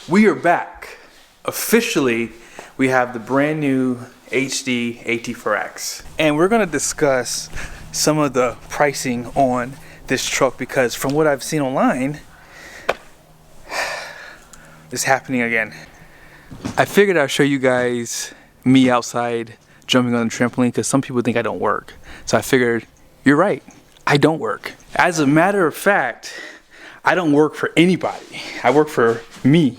We are back. Officially, we have the brand new HD AT4X. And we're gonna discuss some of the pricing on this truck because from what I've seen online, it's happening again. I figured I'd show you guys me outside jumping on the trampoline because some people think I don't work. So I figured, you're right, I don't work. As a matter of fact, I don't work for anybody. I work for me.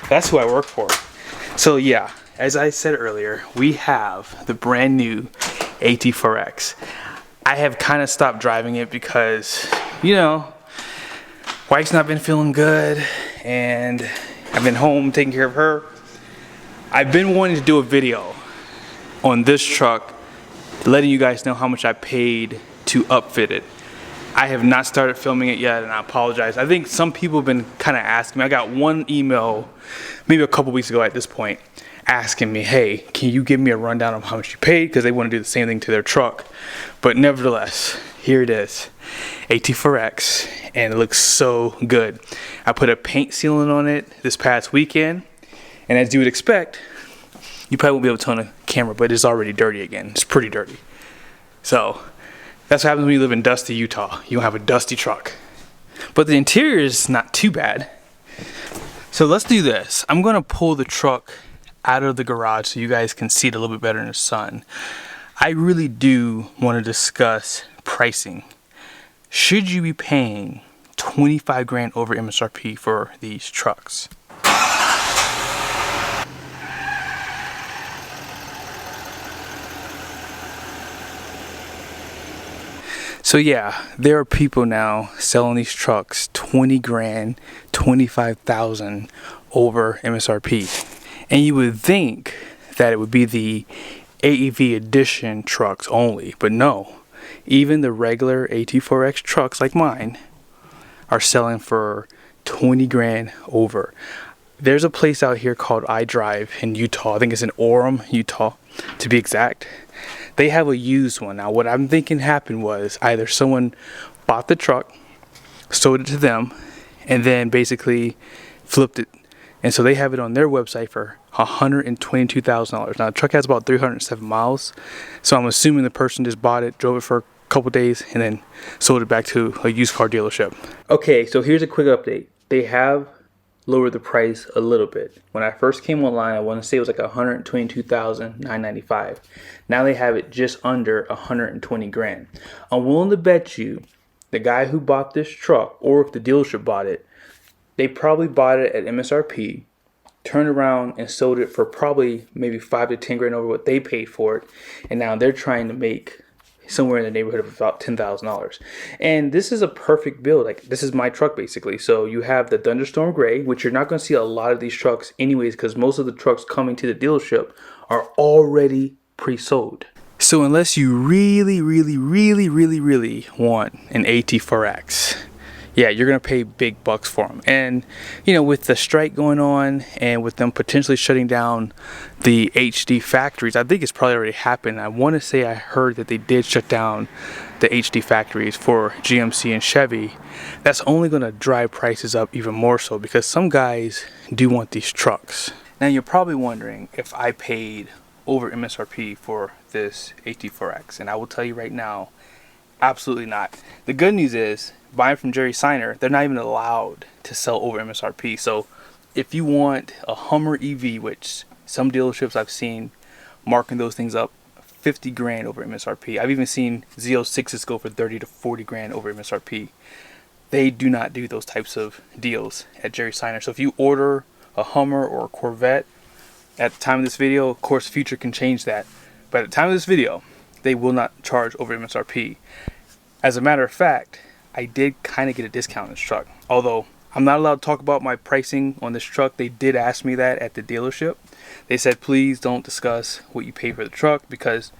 That's who I work for. So yeah, as I said earlier, we have the brand new AT4X. I have kind of stopped driving it because, you know, wife's not been feeling good and I've been home taking care of her. I've been wanting to do a video on this truck, letting you guys know how much I paid to upfit it. I have not started filming it yet and I apologize. I think some people have been kind of asking me. I got one email maybe a couple weeks ago at this point asking me, hey, can you give me a rundown of how much you paid? Because they want to do the same thing to their truck. But nevertheless, here it is, AT4X, and it looks so good. I put a paint sealant on it this past weekend, and as you would expect, you probably won't be able to tell on the camera, but it's already dirty again. It's pretty dirty. So that's what happens when you live in dusty Utah. You don't have a dusty truck. But the interior is not too bad. So let's do this. I'm gonna pull the truck out of the garage so you guys can see it a little bit better in the sun. I really do want to discuss pricing. Should you be paying 25 grand over MSRP for these trucks? So yeah, there are people now selling these trucks 20 grand, 25,000 over MSRP. And you would think that it would be the AEV edition trucks only, but no. Even the regular AT4X trucks like mine are selling for 20 grand over. There's a place out here called iDrive in Utah. I think it's in Orem, Utah, to be exact. They have a used one. Now, what I'm thinking happened was either someone bought the truck, sold it to them, and then basically flipped it. And so they have it on their website for $122,000. Now, the truck has about 307 miles. So I'm assuming the person just bought it, drove it for a couple days, and then sold it back to a used car dealership. Okay, so here's a quick update. They have lowered the price a little bit. When I first came online, I want to say it was like $122,995. Now they have it just under 120 grand. I'm willing to bet you the guy who bought this truck, or if the dealership bought it, they probably bought it at MSRP, turned around and sold it for probably maybe 5 to 10 grand over what they paid for it, and now they're trying to make somewhere in the neighborhood of about $10,000. And this is a perfect build. Like, this is my truck basically. So you have the Thunderstorm Gray, which you're not going to see a lot of these trucks anyways, because most of the trucks coming to the dealership are already pre-sold. So unless you really want an AT4X, yeah, you're going to pay big bucks for them. And, you know, with the strike going on and with them potentially shutting down the HD factories, I think it's probably already happened. I want to say I heard that they did shut down the HD factories for GMC and Chevy. That's only going to drive prices up even more so because some guys do want these trucks. Now, you're probably wondering if I paid over MSRP for this AT4X. And I will tell you right now, absolutely not. The good news is, buying from Jerry Seiner, they're not even allowed to sell over MSRP. So if you want a Hummer EV, which some dealerships I've seen marking those things up 50 grand over MSRP. I've even seen Z06s go for 30 to 40 grand over MSRP. They do not do those types of deals at Jerry Seiner. So if you order a Hummer or a Corvette at the time of this video, of course, future can change that. But at the time of this video, they will not charge over MSRP. As a matter of fact, I did kind of get a discount on this truck. Although I'm not allowed to talk about my pricing on this truck. They did ask me that at the dealership. They said, please don't discuss what you pay for the truck because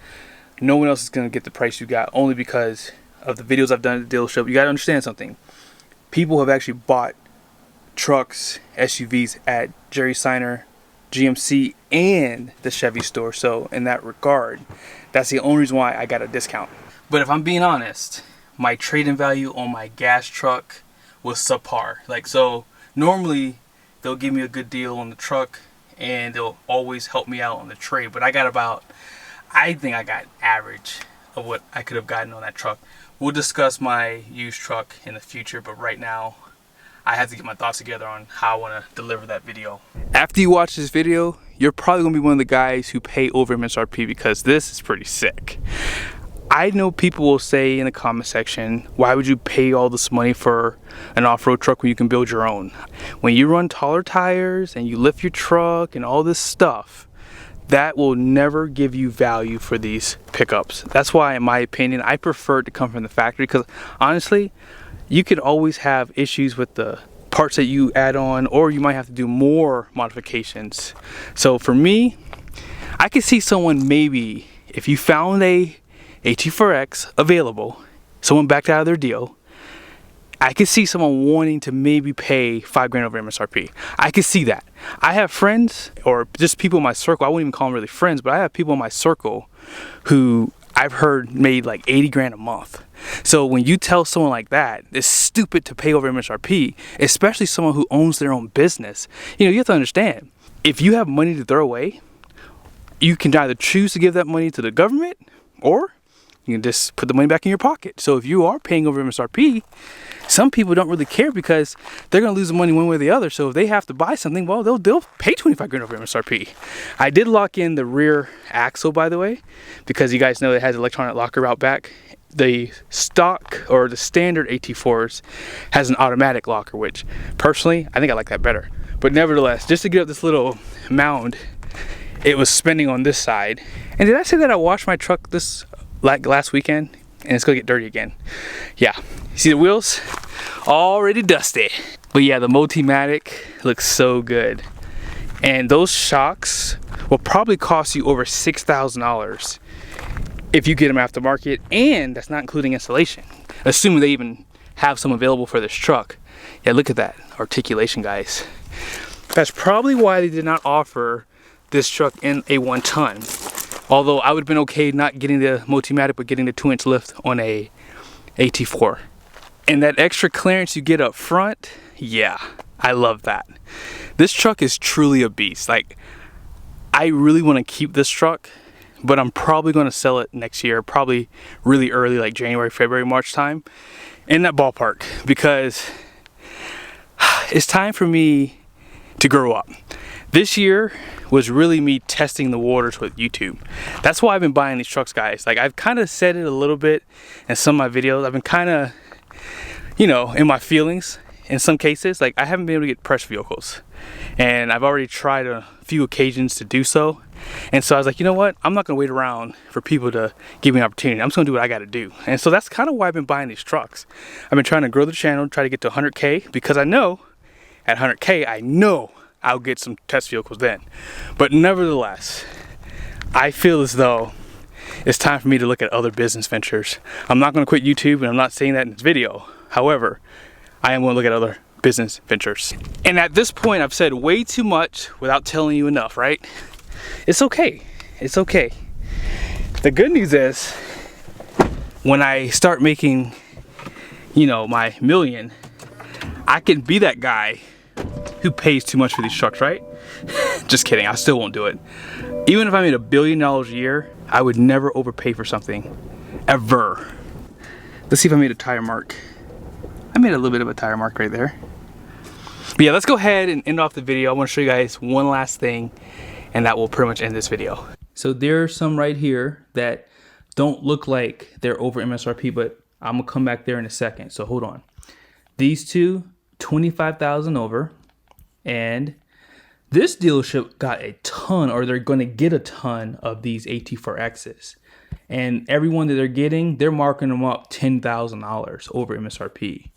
no one else is going to get the price you got, only because of the videos I've done at the dealership. You got to understand something. People have actually bought trucks, SUVs at Jerry Seiner, GMC, and the Chevy store. So in that regard, that's the only reason why I got a discount. But if I'm being honest, my trade-in value on my gas truck was subpar. Like, so normally they'll give me a good deal on the truck, and they'll always help me out on the trade. But I think I got average of what I could have gotten on that truck. We'll discuss my used truck in the future, but right now I have to get my thoughts together on how I want to deliver that video. After you watch this video, you're probably going to be one of the guys who pay over MSRP, because this is pretty sick. I know people will say in the comment section, why would you pay all this money for an off-road truck when you can build your own? When you run taller tires and you lift your truck and all this stuff, that will never give you value for these pickups. That's why, in my opinion, I prefer it to come from the factory, because honestly, you could always have issues with the parts that you add on, or you might have to do more modifications. So for me, I could see someone, maybe if you found a AT4X available, someone backed out of their deal, I could see someone wanting to maybe pay $5 grand over MSRP. I could see that. I have friends, or just people in my circle, I wouldn't even call them really friends, but I have people in my circle who I've heard made like 80 grand a month. So when you tell someone like that, it's stupid to pay over MSRP, especially someone who owns their own business. You know, you have to understand, if you have money to throw away, you can either choose to give that money to the government, or you can just put the money back in your pocket. So if you are paying over MSRP, some people don't really care, because they're going to lose the money one way or the other. So if they have to buy something, well, they'll pay 25 grand over MSRP. I did lock in the rear axle, by the way, because you guys know it has electronic locker out back. The stock, or the standard AT4s, has an automatic locker, which personally, I think I like that better. But nevertheless, just to get up this little mound, it was spinning on this side. And did I say that I washed my truck this last weekend, and it's gonna get dirty again? Yeah, you see the wheels already dusty. But yeah, the Multimatic looks so good, and those shocks will probably cost you over $6,000 if you get them aftermarket, and that's not including installation, assuming they even have some available for this truck. Yeah, look at that articulation, guys. That's probably why they did not offer this truck in a 1-ton. Although I would have been okay not getting the Multimatic, but getting the 2-inch lift on a AT4. And that extra clearance you get up front, yeah, I love that. This truck is truly a beast. Like, I really want to keep this truck, but I'm probably going to sell it next year, probably really early, like January, February, March time, in that ballpark, because it's time for me to grow up. This year was really me testing the waters with YouTube. That's why I've been buying these trucks, guys. Like, I've kind of said it a little bit in some of my videos. I've been kind of, you know, in my feelings in some cases. Like, I haven't been able to get press vehicles, and I've already tried a few occasions to do so. And so I was like, you know what? I'm not gonna wait around for people to give me an opportunity. I'm just gonna do what I gotta do. And so that's kind of why I've been buying these trucks. I've been trying to grow the channel, try to get to 100K, because I know at 100K, I know I'll get some test vehicles then. But nevertheless, I feel as though it's time for me to look at other business ventures. I'm not going to quit YouTube, and I'm not saying that in this video. However, I am going to look at other business ventures. And at this point, I've said way too much without telling you enough, right? It's okay. It's okay. The good news is, when I start making, you know, my million, I can be that guy who pays too much for these trucks, right? Just kidding, I still won't do it. Even if I made $1 billion a year, I would never overpay for something, ever. Let's see if I made a tire mark. I made a little bit of a tire mark right there. But yeah, let's go ahead and end off the video. I want to show you guys one last thing, and that will pretty much end this video. So there are some right here that don't look like they're over MSRP, but I'm gonna come back there in a second, so hold on. These two, 25,000 over. And this dealership got a ton, or they're going to get a ton of these AT4Xs. And everyone that they're getting, they're marking them up $10,000 over MSRP.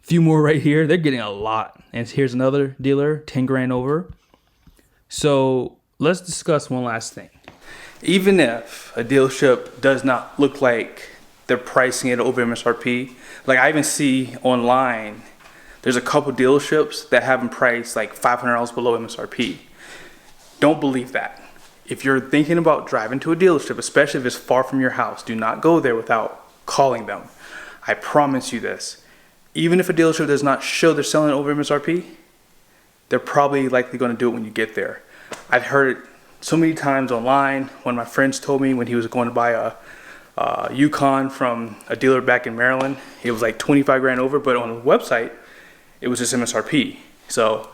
Few more right here, they're getting a lot. And here's another dealer, 10 grand over. So let's discuss one last thing. Even if a dealership does not look like they're pricing it over MSRP, like I even see online, there's a couple dealerships that have them priced like $500 below MSRP. Don't believe that. If you're thinking about driving to a dealership, especially if it's far from your house, do not go there without calling them. I promise you this. Even if a dealership does not show they're selling it over MSRP, they're probably likely going to do it when you get there. I've heard it so many times online. One of my friends told me when he was going to buy a Yukon from a dealer back in Maryland, it was like 25 grand over, but on the website, it was just MSRP. So,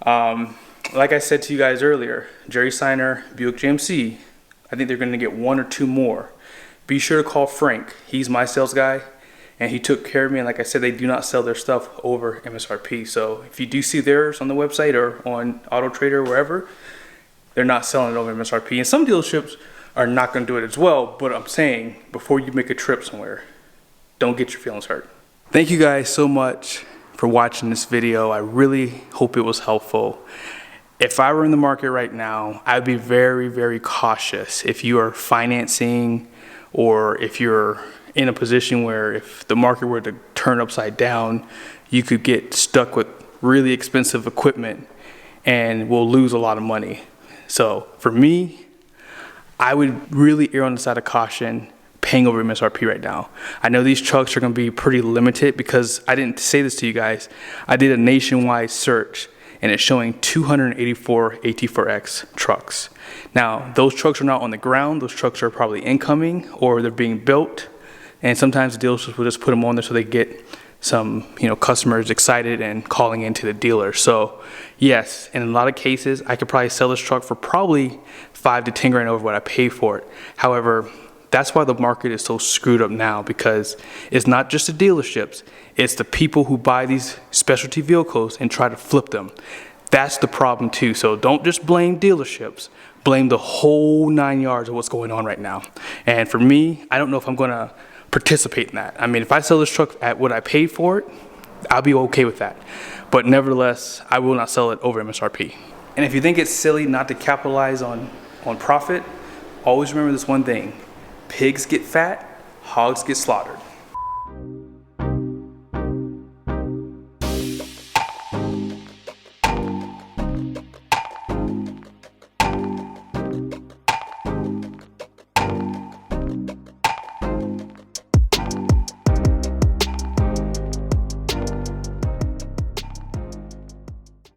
like I said to you guys earlier, Jerry Seiner, Buick GMC, I think they're going to get 1 or 2 more. Be sure to call Frank. He's my sales guy, and he took care of me. And like I said, they do not sell their stuff over MSRP. So if you do see theirs on the website or on Auto Trader or wherever, they're not selling it over MSRP. And some dealerships are not going to do it as well. But I'm saying, before you make a trip somewhere, don't get your feelings hurt. Thank you guys so much for watching this video. I really hope it was helpful. If I were in the market right now, I'd be very, very cautious. If you are financing, or if you're in a position where if the market were to turn upside down, you could get stuck with really expensive equipment and will lose a lot of money. So for me, I would really err on the side of caution paying over MSRP right now. I know these trucks are going to be pretty limited because I didn't say this to you guys. I did a nationwide search and it's showing 284 AT4X trucks. Now, those trucks are not on the ground. Those trucks are probably incoming or they're being built. And sometimes the dealerships will just put them on there so they get some, customers excited and calling into the dealer. So yes, in a lot of cases, I could probably sell this truck for probably 5 to 10 grand over what I pay for it. However, that's why the market is so screwed up now, because it's not just the dealerships, it's the people who buy these specialty vehicles and try to flip them. That's the problem too. So don't just blame dealerships, blame the whole 9 yards of what's going on right now. And for me, I don't know if I'm gonna participate in that. I mean, if I sell this truck at what I paid for it, I'll be okay with that. But nevertheless, I will not sell it over MSRP. And if you think it's silly not to capitalize on profit, always remember this one thing: pigs get fat, hogs get slaughtered.